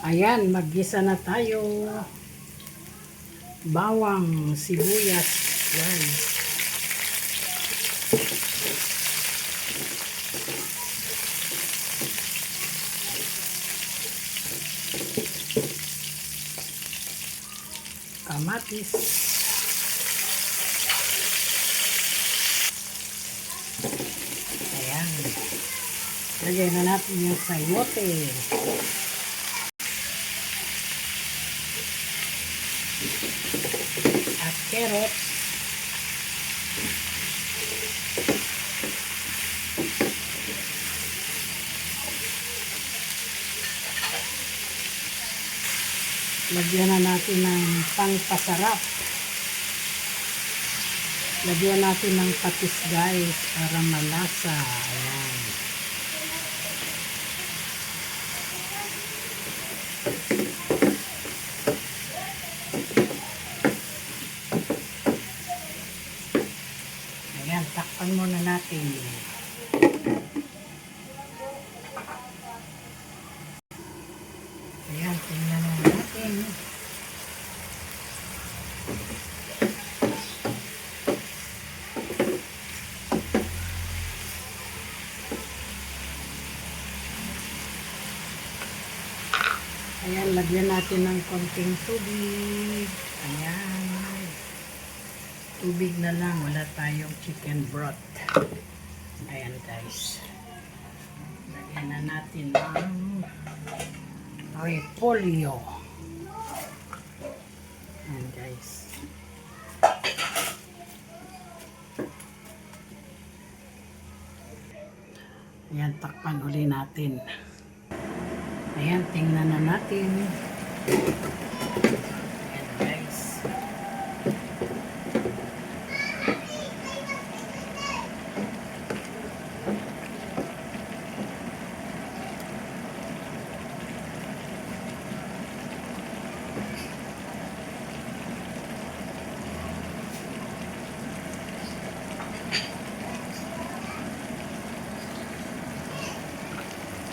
Ayan, maggisa na tayo. Bawang, sibuyas, guys. Kamatis. Ayan. Lagay na natin yung sayote. At carrots. Lagyan na natin ng pangpasarap. Lagyan natin ng patis, guys, para malasa. Ayan. Ayan, takpan muna natin. Ayan, tingnan na natin. Ayan, lagyan natin ng konting tubig. Ayan. Tubig na lang, wala tayong chicken broth. Ayan, guys. Lagyan na natin ng repolyo. Ayan, guys. Ayan, takpan uli natin. Ayan, tingnan na natin. Ayan, guys.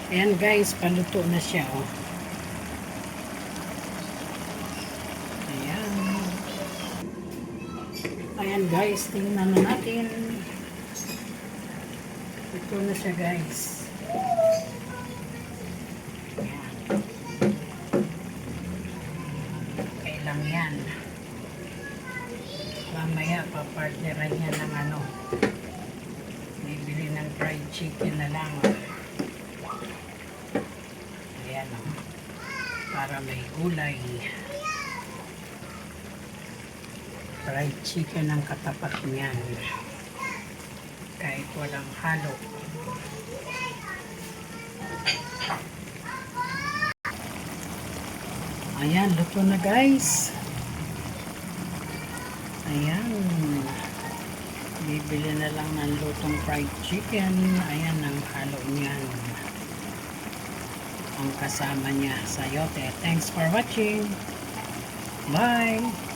Ayan, guys, paluto na siya, oh. Ayan. Ayan, guys, tingnan na natin. Ito na siya, guys. Ayan. Okay lang yan. Mamaya, papartneran niya ng ano. Bibili ng fried chicken na lang, para may gulay. Fried chicken ang katapat niyan. Kahit walang halo. Ayan, luto na, guys. Ayan. Bibili na lang ng lutong fried chicken. Ayan ang halo niyan. Ang kasama niya, sayote. Thanks for watching. Bye!